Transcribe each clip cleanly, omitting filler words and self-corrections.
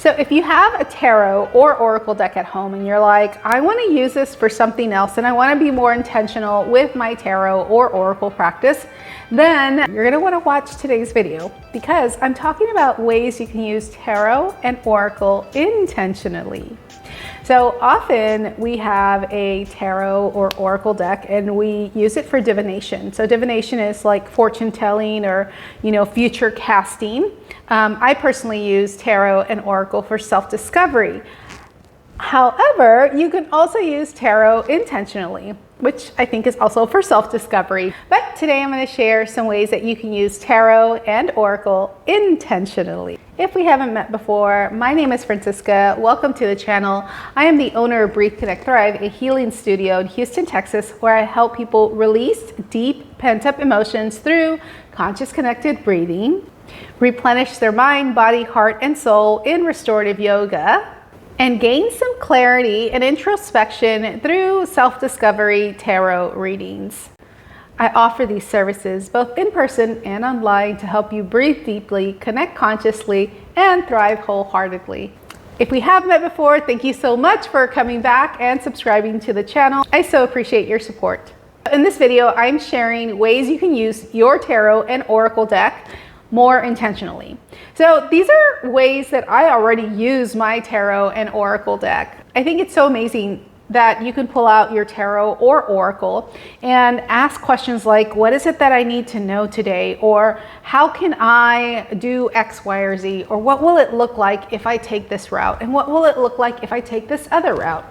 So if you have a tarot or oracle deck at home and you're like, I want to use this for something else and I want to be more intentional with my tarot or oracle practice, then you're going to want to watch today's video because I'm talking about ways you can use tarot and oracle intentionally. So often we have a tarot or oracle deck and we use it for divination. So divination is like fortune telling or, future casting. I personally use tarot and oracle for self-discovery. However, you can also use tarot intentionally, which I think is also for self-discovery. But today I'm going to share some ways that you can use tarot and oracle intentionally. If we haven't met before, my name is Francisca. Welcome to the channel. I am the owner of Breathe, Connect, Thrive, a healing studio in Houston, Texas, where I help people release deep pent-up emotions through conscious connected breathing, replenish their mind, body, heart, and soul in restorative yoga, and gain some clarity and introspection through self-discovery tarot readings. I offer these services both in person and online to help you breathe deeply, connect consciously, and thrive wholeheartedly. If we have met before, thank you so much for coming back and subscribing to the channel. I so appreciate your support. In this video, I'm sharing ways you can use your tarot and oracle deck more intentionally. So these are ways that I already use my tarot and oracle deck. I think it's so amazing that you can pull out your tarot or oracle and ask questions like, what is it that I need to know today? Or how can I do X, Y, or Z? Or what will it look like if I take this route? And what will it look like if I take this other route?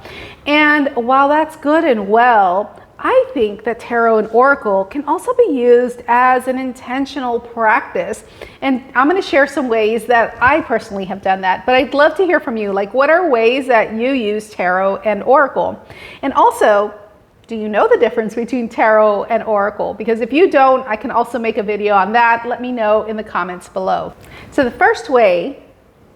And while that's good and well, I think that tarot and oracle can also be used as an intentional practice. And I'm going to share some ways that I personally have done that. But I'd love to hear from you. Like, what are ways that you use tarot and oracle? And also, do you know the difference between tarot and oracle? Because if you don't, I can also make a video on that. Let me know in the comments below. So the first way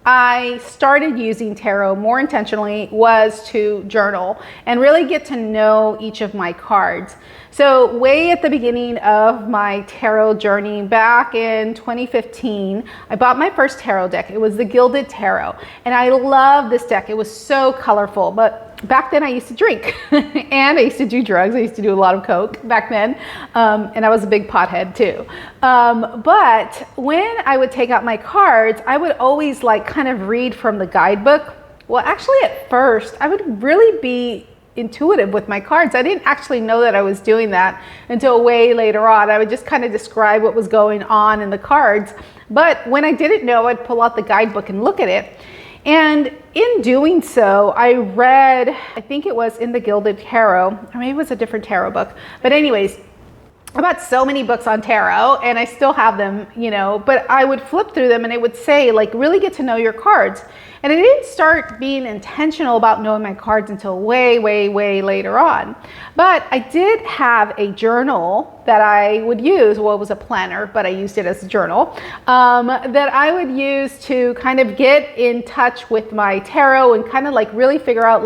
I started using tarot more intentionally was to journal and really get to know each of my cards. So way at the beginning of my tarot journey back in 2015, I bought my first tarot deck. It was the Gilded Tarot. And I love this deck. It was so colorful, but back then I used to drink and I used to do drugs. I used to do a lot of coke back then. And I was a big pothead too. But when I would take out my cards, I would always kind of read from the guidebook. Well, actually at first I would really be intuitive with my cards. I didn't actually know that I was doing that until way later on. I would just kind of describe what was going on in the cards. But when I didn't know, I'd pull out the guidebook and look at it. And in doing so, I read, I think it was in the Gilded Tarot, or maybe it was a different tarot book. But anyways, I bought so many books on tarot and I still have them, but I would flip through them and it would say really get to know your cards. And I didn't start being intentional about knowing my cards until way, way, way later on. But I did have a journal that I would use. Well, it was a planner, but I used it as a journal that I would use to kind of get in touch with my tarot and kind of really figure out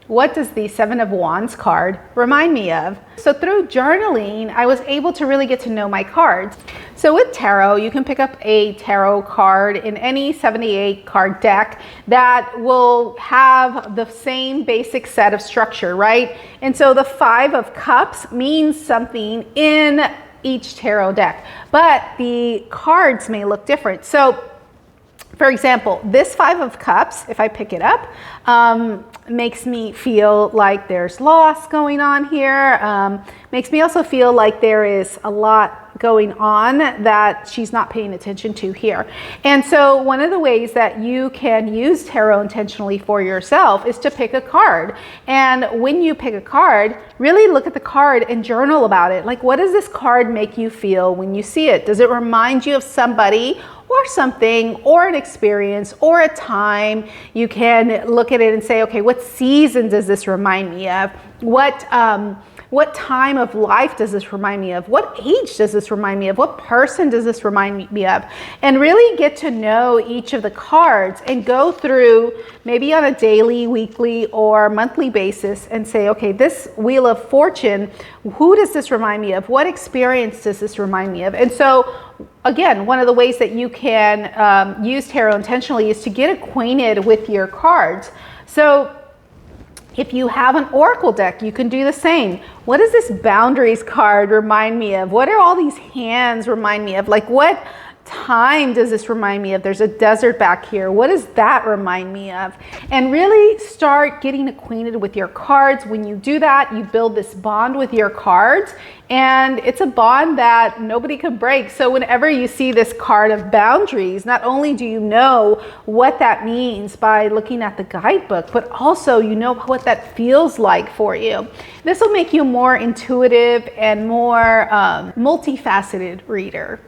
what does the Seven of Wands card remind me of? So through journaling, I was able to really get to know my cards. So with tarot, you can pick up a tarot card in any 78 card deck that will have the same basic set of structure, right? And so the Five of Cups means something in each tarot deck, but the cards may look different. So for example, this Five of Cups, if I pick it up, makes me feel like there's loss going on here. Makes me also feel like there is a lot going on that she's not paying attention to here. And so one of the ways that you can use tarot intentionally for yourself is to pick a card. And when you pick a card, really look at the card and journal about it. What does this card make you feel when you see it? Does it remind you of somebody or something or an experience or a time? You can look at it and say, okay, what season does this remind me of? What What time of life does this remind me of? What age does this remind me of? What person does this remind me of? And really get to know each of the cards and go through maybe on a daily, weekly, or monthly basis and say, okay, this Wheel of Fortune, who does this remind me of? What experience does this remind me of? And so again, one of the ways that you can use tarot intentionally is to get acquainted with your cards. So if you have an oracle deck, you can do the same. What does this boundaries card remind me of? What are all these hands remind me of? Like, what time does this remind me of? There's a desert back here. What does that remind me of? And really start getting acquainted with your cards. When you do that, you build this bond with your cards, and it's a bond that nobody can break. So whenever you see this card of boundaries, not only do you know what that means by looking at the guidebook, but also you know what that feels like for you. This will make you a more intuitive and more multifaceted reader.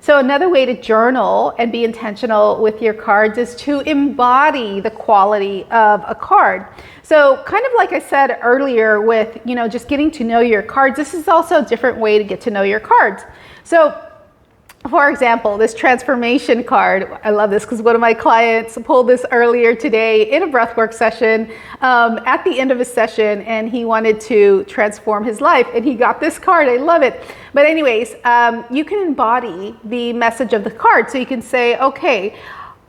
So another way to journal and be intentional with your cards is to embody the quality of a card. So kind of like I said earlier with, just getting to know your cards, this is also a different way to get to know your cards. So for example, this transformation card, I love this because one of my clients pulled this earlier today in a breathwork session at the end of a session, and he wanted to transform his life, and he got this card. I love it. But anyways, you can embody the message of the card. So you can say, okay,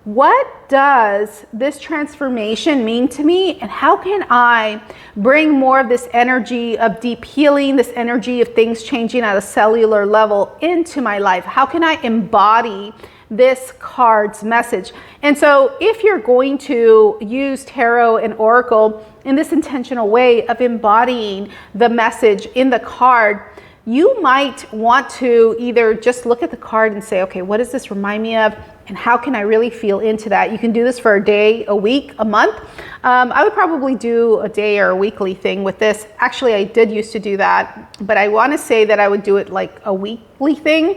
what does this transformation mean to me, and how can I bring more of this energy of deep healing, this energy of things changing at a cellular level into my life? How can I embody this card's message? And so if you're going to use tarot and oracle in this intentional way of embodying the message in the card, you might want to either just look at the card and say, okay, what does this remind me of? And how can I really feel into that? You can do this for a day, a week, a month. I would probably do a day or a weekly thing with this. Actually, I did used to do that, but I want to say that I would do it like a weekly thing.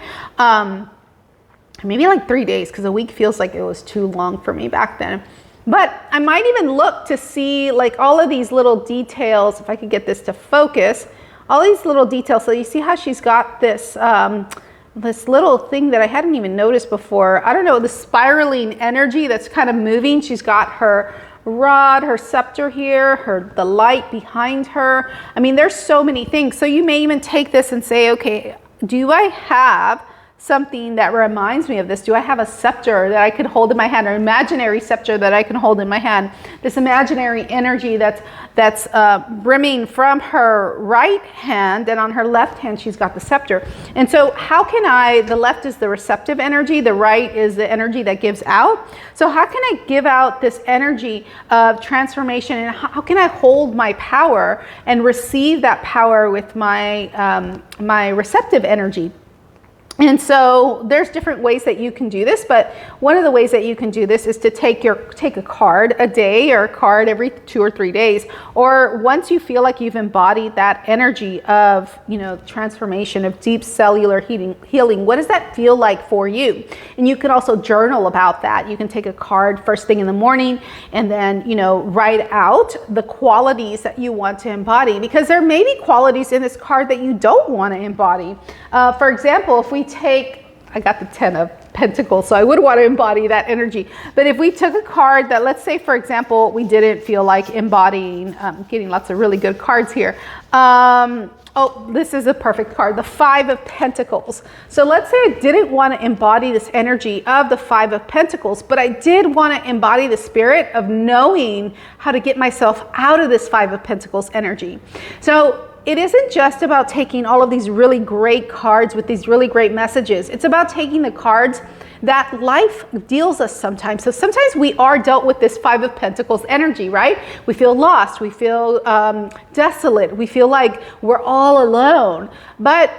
Maybe like 3 days, because a week feels like it was too long for me back then. But I might even look to see like all of these little details, if I could get this to focus, all these little details. So you see how she's got this this little thing that I hadn't even noticed before. I don't know, the spiraling energy that's kind of moving. She's got her rod, her scepter here, the light behind her. I mean, there's so many things. So you may even take this and say, okay, do I have something that reminds me of this? Do I have a scepter that I could hold in my hand, or an imaginary scepter that I can hold in my hand? This imaginary energy that's brimming from her right hand, and on her left hand she's got the scepter. And so how can I, the left is the receptive energy, the right is the energy that gives out. So how can I give out this energy of transformation, and how can I hold my power and receive that power with my my receptive energy? And so there's different ways that you can do this, but one of the ways that you can do this is to take a card a day, or a card every 2 or 3 days, or once you feel like you've embodied that energy of, transformation, of deep cellular healing, what does that feel like for you? And you can also journal about that. You can take a card first thing in the morning and then, write out the qualities that you want to embody, because there may be qualities in this card that you don't want to embody. For example, if we I got the 10 of Pentacles, so I would want to embody that energy. But if we took a card that, let's say, for example, we didn't feel like embodying, getting lots of really good cards here. Oh, this is a perfect card, the 5 of Pentacles. So let's say I didn't want to embody this energy of the 5 of Pentacles, but I did want to embody the spirit of knowing how to get myself out of this 5 of Pentacles energy. So it isn't just about taking all of these really great cards with these really great messages. It's about taking the cards that life deals us sometimes. So sometimes we are dealt with this 5 of Pentacles energy, right? We feel lost, we feel desolate, we feel like we're all alone. But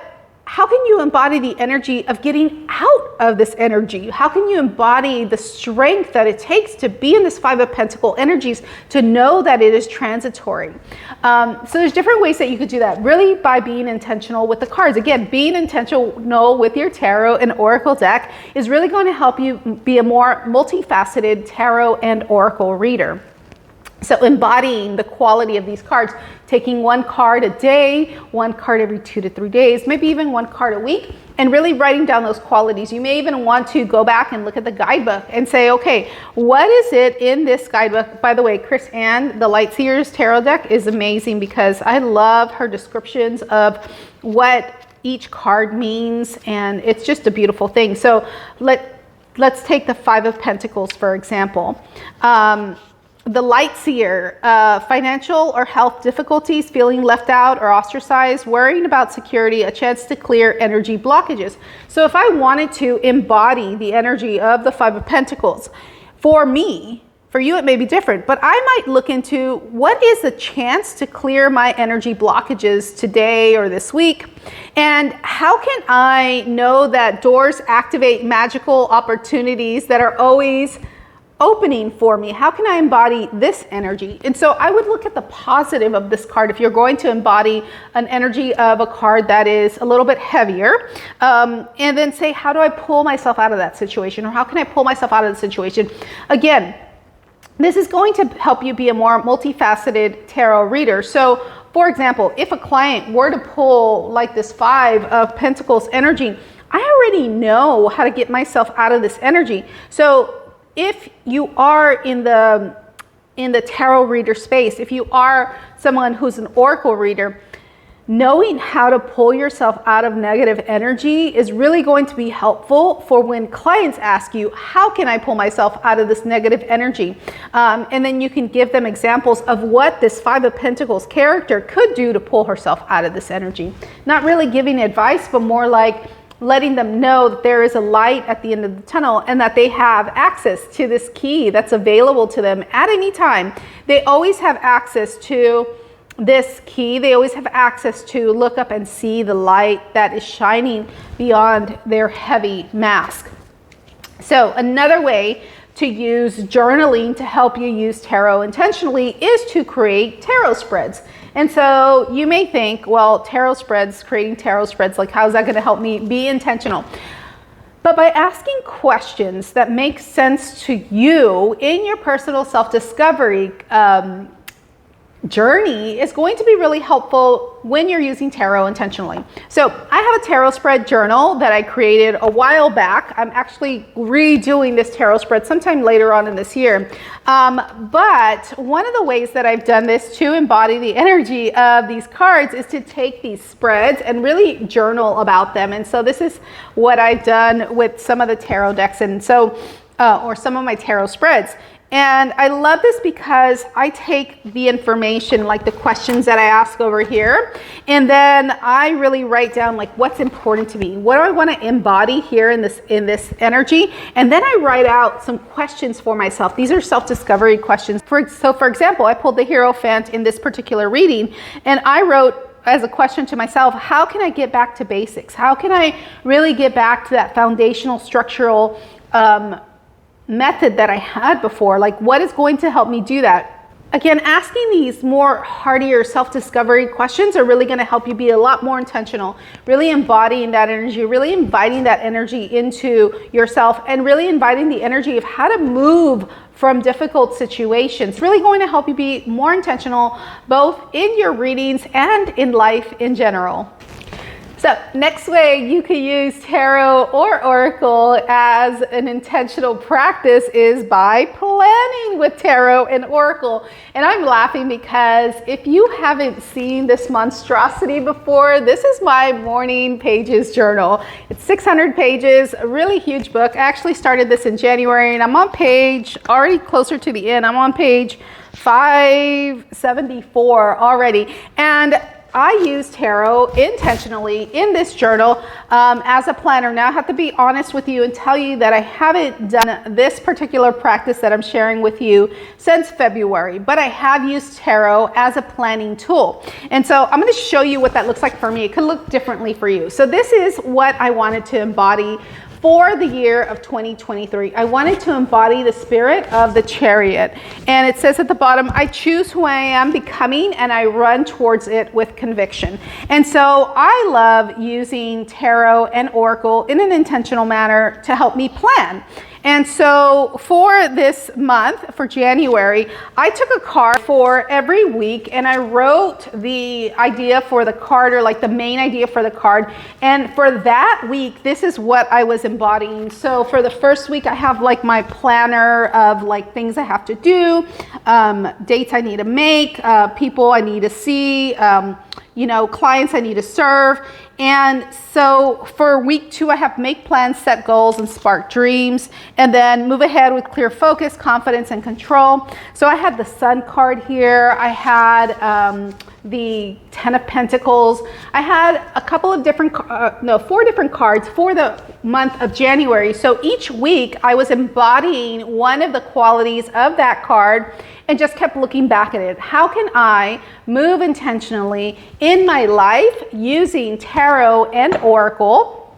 how can you embody the energy of getting out of this energy? How can you embody the strength that it takes to be in this 5 of Pentacles energies, to know that it is transitory? So there's different ways that you could do that, really by being intentional with the cards. Again, being intentional with your tarot and oracle deck is really going to help you be a more multifaceted tarot and oracle reader. So embodying the quality of these cards, taking one card a day, one card every 2 to 3 days, maybe even one card a week, and really writing down those qualities. You may even want to go back and look at the guidebook and say, okay, what is it in this guidebook? By the way, Chris Ann, the Light Seers Tarot deck, is amazing because I love her descriptions of what each card means, and it's just a beautiful thing. So let's take the Five of Pentacles, for example. The Light Seer, financial or health difficulties, feeling left out or ostracized, worrying about security, a chance to clear energy blockages. So if I wanted to embody the energy of the Five of Pentacles, for me, for you it may be different, but I might look into what is the chance to clear my energy blockages today or this week, and how can I know that doors activate magical opportunities that are always opening for me? How can I embody this energy? And so I would look at the positive of this card. If you're going to embody an energy of a card that is a little bit heavier, and then say, how do I pull myself out of that situation? Or how can I pull myself out of the situation? Again, this is going to help you be a more multifaceted tarot reader. So for example, if a client were to pull like this Five of Pentacles energy, I already know how to get myself out of this energy. So if you are in the tarot reader space, if you are someone who's an oracle reader, knowing how to pull yourself out of negative energy is really going to be helpful for when clients ask you, how can I pull myself out of this negative energy? And then you can give them examples of what this Five of Pentacles character could do to pull herself out of this energy. Not really giving advice, but more like letting them know that there is a light at the end of the tunnel and that they have access to this key that's available to them at any time. They always have access to this key. They always have access to look up and see the light that is shining beyond their heavy mask. So another way to use journaling to help you use tarot intentionally is to create tarot spreads. And so you may think, well, tarot spreads, creating tarot spreads, like how's that going to help me be intentional? But by asking questions that make sense to you in your personal self-discovery journey is going to be really helpful when you're using tarot intentionally. So I have a tarot spread journal that I created a while back. I'm actually redoing this tarot spread sometime later on in this year. But one of the ways that I've done this to embody the energy of these cards is to take these spreads and really journal about them. And so this is what I've done with some of the tarot decks, and so or some of my tarot spreads. And I love this because I take the information, like the questions that I ask over here, and then I really write down like what's important to me. What do I want to embody here in this energy? And then I write out some questions for myself. These are self-discovery questions. So for example, I pulled the Hierophant in this particular reading, and I wrote as a question to myself, how can I get back to basics? How can I really get back to that foundational structural method that I had before? Like, what is going to help me do that? Again, asking these more heartier self-discovery questions are really going to help you be a lot more intentional, really embodying that energy, really inviting that energy into yourself, and really inviting the energy of how to move from difficult situations. Really going to help you be more intentional, both in your readings and in life in general. So next way you can use tarot or oracle as an intentional practice is by planning with tarot and oracle. And I'm laughing because if you haven't seen this monstrosity before, this is my morning pages journal. It's 600 pages, a really huge book. I actually started this in January, and I'm on page, already closer to the end, I'm on page 574 already. And I use tarot intentionally in this journal as a planner. Now I have to be honest with you and tell you that I haven't done this particular practice that I'm sharing with you since February, but I have used tarot as a planning tool. And so I'm going to show you what that looks like for me. It could look differently for you. So this is what I wanted to embody for the year of 2023. I wanted to embody the spirit of the Chariot. And it says at the bottom, I choose who I am becoming and I run towards it with conviction. And so I love using tarot and oracle in an intentional manner to help me plan. And so for this month, for January, I took a card for every week and I wrote the idea for the card, or like the main idea for the card. And for that week, this is what I was embodying. So for the first week, I have like my planner of like things I have to do, dates I need to make, people I need to see, clients I need to serve. And so for week 2, I have make plans, set goals, and spark dreams, and then move ahead with clear focus, confidence, and control. So I had the Sun card here. I had the 10 of Pentacles. I had a couple of different, 4 different cards for the month of January. So each week I was embodying one of the qualities of that card and just kept looking back at it. How can I move intentionally in my life using tarot and oracle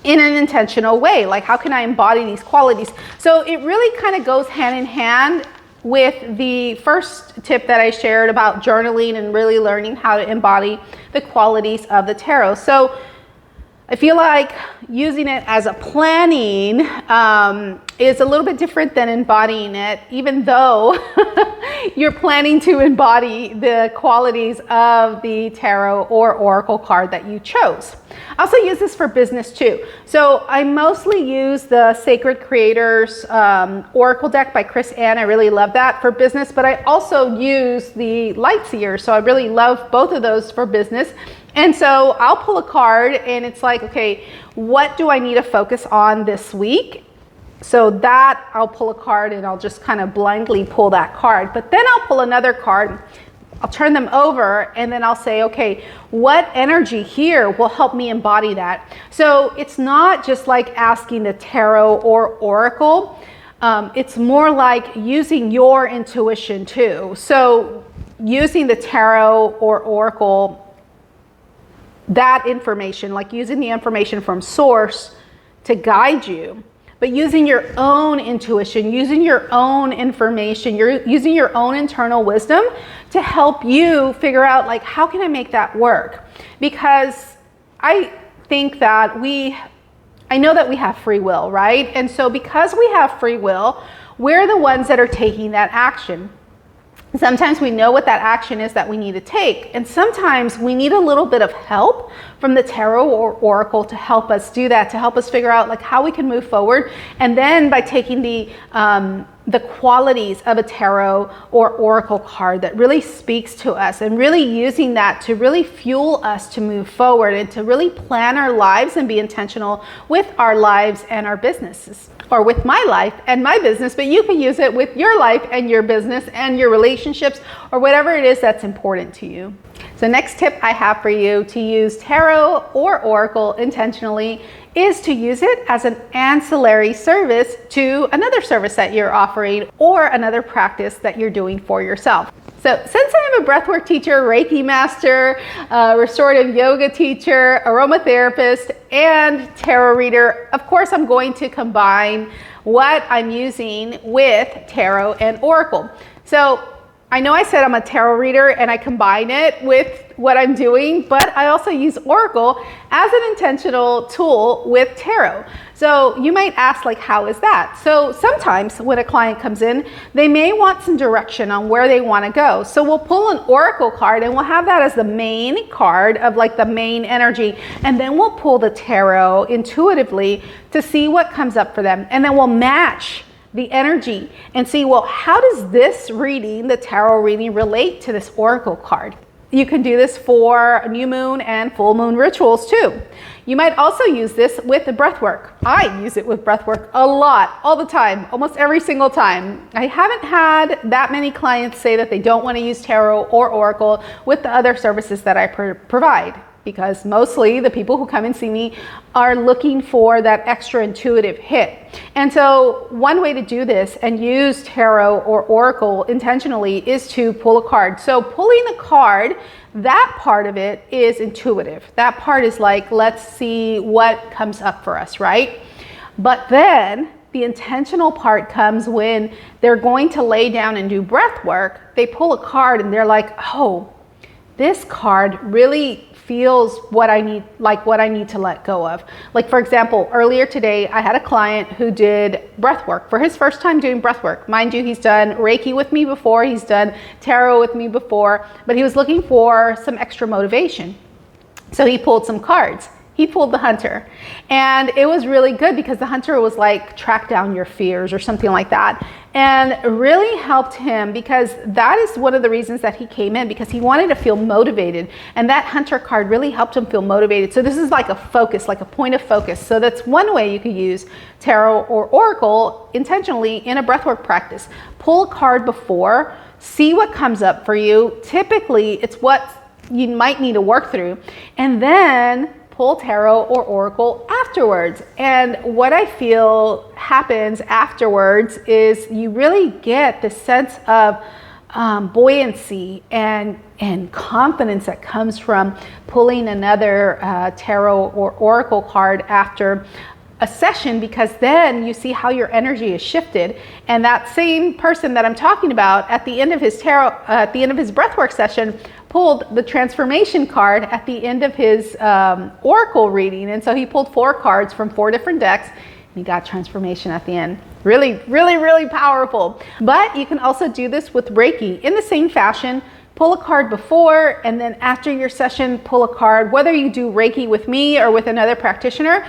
in an intentional way? Like, how can I embody these qualities? So it really kind of goes hand in hand with the first tip that I shared about journaling and really learning how to embody the qualities of the tarot. So I feel like using it as a planning is a little bit different than embodying it, even though you're planning to embody the qualities of the tarot or oracle card that you chose. I also use this for business too. So I mostly use the Sacred Creators Oracle deck by Chris Ann. I really love that for business, but I also use the Lightseer. So I really love both of those for business. And so I'll pull a card and it's like, okay, what do I need to focus on this week? So that I'll pull a card and I'll just kind of blindly pull that card. But then I'll pull another card, I'll turn them over, and then I'll say, okay, what energy here will help me embody that? So it's not just like asking the tarot or oracle. It's more like using your intuition too. So using the tarot or oracle, that information, like using the information from source to guide you, but using your own intuition, using your own information, you're using your own internal wisdom to help you figure out, like, how can I make that work? Because I think that I know that we have free will, right? And so because we have free will, we're the ones that are taking that action. Sometimes we know what that action is that we need to take, and sometimes we need a little bit of help from the tarot or oracle to help us do that, to help us figure out like how we can move forward. And then by taking the qualities of a tarot or oracle card that really speaks to us and really using that to really fuel us to move forward and to really plan our lives and be intentional with our lives and our businesses, or with my life and my business, but you can use it with your life and your business and your relationships or whatever it is that's important to you. So next tip I have for you to use tarot or oracle intentionally is to use it as an ancillary service to another service that you're offering or another practice that you're doing for yourself. So since I am a breathwork teacher, Reiki master, restorative yoga teacher, aromatherapist, and tarot reader, of course I'm going to combine what I'm using with tarot and oracle. So I know I said I'm a tarot reader and I combine it with what I'm doing, but I also use oracle as an intentional tool with tarot. So you might ask, like, how is that? So sometimes when a client comes in, they may want some direction on where they want to go. So we'll pull an oracle card and we'll have that as the main card of like the main energy. And then we'll pull the tarot intuitively to see what comes up for them. And then we'll match the energy and see, well, how does this reading, the tarot reading, relate to this oracle card? You can do this for new moon and full moon rituals too. You might also use this with the breath work. I use it with breath work a lot, all the time, almost every single time. I haven't had that many clients say that they don't want to use tarot or oracle with the other services that I provide, because mostly the people who come and see me are looking for that extra intuitive hit. And so one way to do this and use tarot or oracle intentionally is to pull a card. So pulling a card, that part of it is intuitive. That part is like, let's see what comes up for us, right? But then the intentional part comes when they're going to lay down and do breath work. They pull a card and they're like, oh, this card really feels what I need, like what I need to let go of. Like, for example, earlier today, I had a client who did breath work for his first time doing breath work. Mind you, he's done Reiki with me before, he's done tarot with me before, but he was looking for some extra motivation. So he pulled some cards. He pulled the Hunter, and it was really good because the Hunter was like, track down your fears or something like that, and really helped him, because that is one of the reasons that he came in, because he wanted to feel motivated, and that Hunter card really helped him feel motivated. So this is like a focus, like a point of focus. So that's one way you could use tarot or oracle intentionally in a breathwork practice. Pull a card before, see what comes up for you. Typically it's what you might need to work through, and then pull tarot or oracle afterwards. And what I feel happens afterwards is you really get the sense of buoyancy and confidence that comes from pulling another tarot or oracle card after a session, because then you see how your energy is shifted. And that same person that I'm talking about at the end of his tarot, at the end of his breathwork session, pulled the transformation card at the end of his oracle reading. And so he pulled 4 cards from 4 different decks, and he got transformation at the end. Really, really, really powerful. But you can also do this with Reiki in the same fashion. Pull a card before, and then after your session, pull a card. Whether you do Reiki with me or with another practitioner,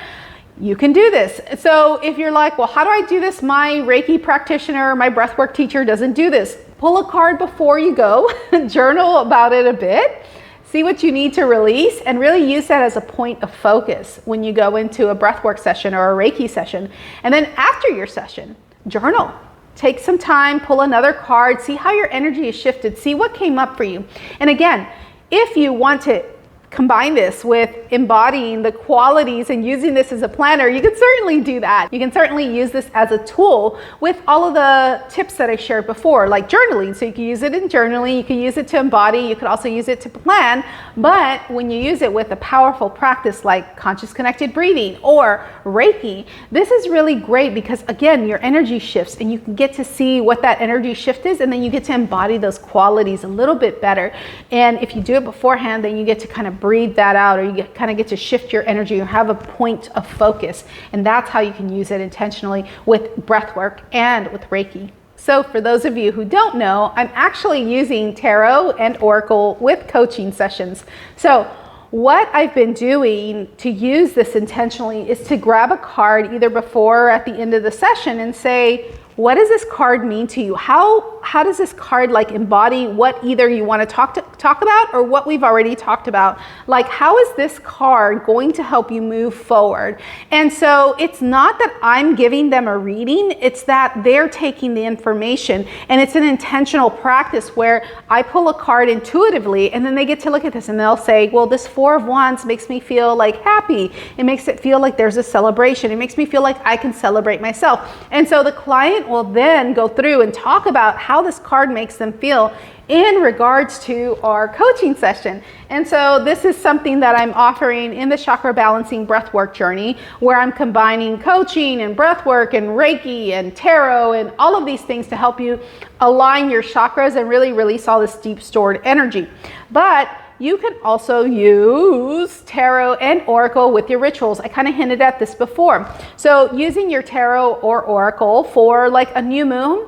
you can do this. So if you're like, well, how do I do this? My Reiki practitioner, my breathwork teacher doesn't do this. Pull a card before you go, journal about it a bit, see what you need to release, and really use that as a point of focus when you go into a breathwork session or a Reiki session. And then after your session, journal. Take some time, pull another card, see how your energy is shifted, see what came up for you. And again, if you want to combine this with embodying the qualities and using this as a planner, you can certainly do that. You can certainly use this as a tool with all of the tips that I shared before, like journaling. So you can use it in journaling, you can use it to embody, you could also use it to plan. But when you use it with a powerful practice like conscious connected breathing or Reiki, this is really great because again, your energy shifts and you can get to see what that energy shift is, and then you get to embody those qualities a little bit better. And if you do it beforehand, then you get to kind of breathe that out, or you kind of get to shift your energy or have a point of focus. And that's how you can use it intentionally with breath work and with Reiki. So for those of you who don't know, I'm actually using tarot and oracle with coaching sessions. So what I've been doing to use this intentionally is to grab a card either before or at the end of the session and say, what does this card mean to you? How does this card like embody what either you want to talk about or what we've already talked about? Like, how is this card going to help you move forward? And so it's not that I'm giving them a reading, it's that they're taking the information, and it's an intentional practice where I pull a card intuitively and then they get to look at this and they'll say, well, this 4 of Wands makes me feel like happy. It makes it feel like there's a celebration. It makes me feel like I can celebrate myself. And so the client will then go through and talk about how this card makes them feel in regards to our coaching session. And so this is something that I'm offering in the chakra balancing breathwork journey, where I'm combining coaching and breathwork and Reiki and tarot and all of these things to help you align your chakras and really release all this deep stored energy. But you can also use tarot and oracle with your rituals. I kind of hinted at this before. So using your tarot or oracle for like a new moon,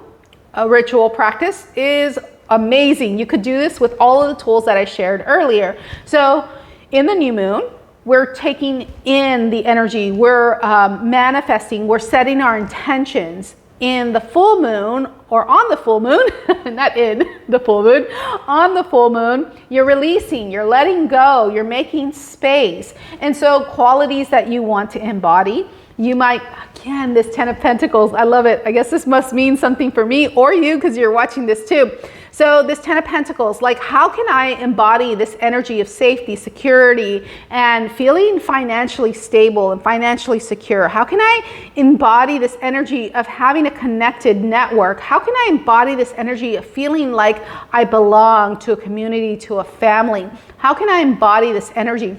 a ritual practice is amazing. You could do this with all of the tools that I shared earlier. So in the new moon, we're taking in the energy, we're manifesting, we're setting our intentions. In the full moon, or on the full moon, not in the full moon, on the full moon, you're releasing, you're letting go, you're making space. And so qualities that you want to embody, you might, again, this 10 of Pentacles, I love it. I guess this must mean something for me or you because you're watching this too. So this 10 of Pentacles, like how can I embody this energy of safety, security, and feeling financially stable and financially secure? How can I embody this energy of having a connected network? How can I embody this energy of feeling like I belong to a community, to a family? How can I embody this energy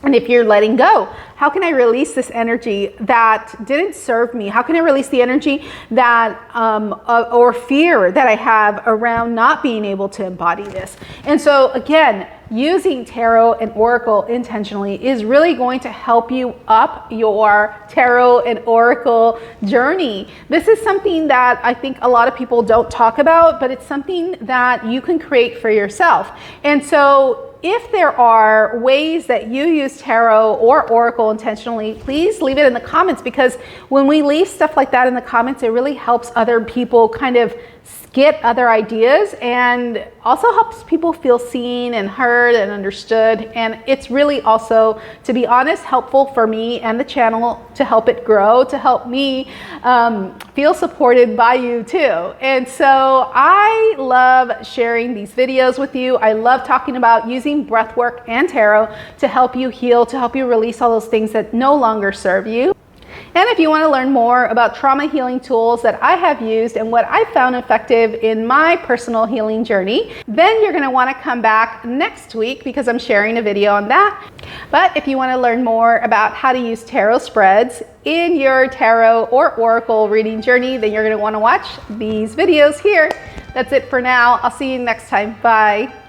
And if you're letting go, how can I release this energy that didn't serve me? How can I release the energy that, or fear that I have around not being able to embody this? And so again, using tarot and oracle intentionally is really going to help you up your tarot and oracle journey. This is something that I think a lot of people don't talk about, but it's something that you can create for yourself. And so if there are ways that you use tarot or oracle intentionally, please leave it in the comments, because when we leave stuff like that in the comments, it really helps other people kind of get other ideas, and also helps people feel seen and heard and understood. And it's really also, to be honest, helpful for me and the channel to help it grow, to help me feel supported by you too. And so I love sharing these videos with you. I love talking about using breath work and tarot to help you heal, to help you release all those things that no longer serve you. And if you want to learn more about trauma healing tools that I have used and what I found effective in my personal healing journey, then you're going to want to come back next week, because I'm sharing a video on that. But if you want to learn more about how to use tarot spreads in your tarot or oracle reading journey, then you're going to want to watch these videos here. That's it for now. I'll see you next time. Bye.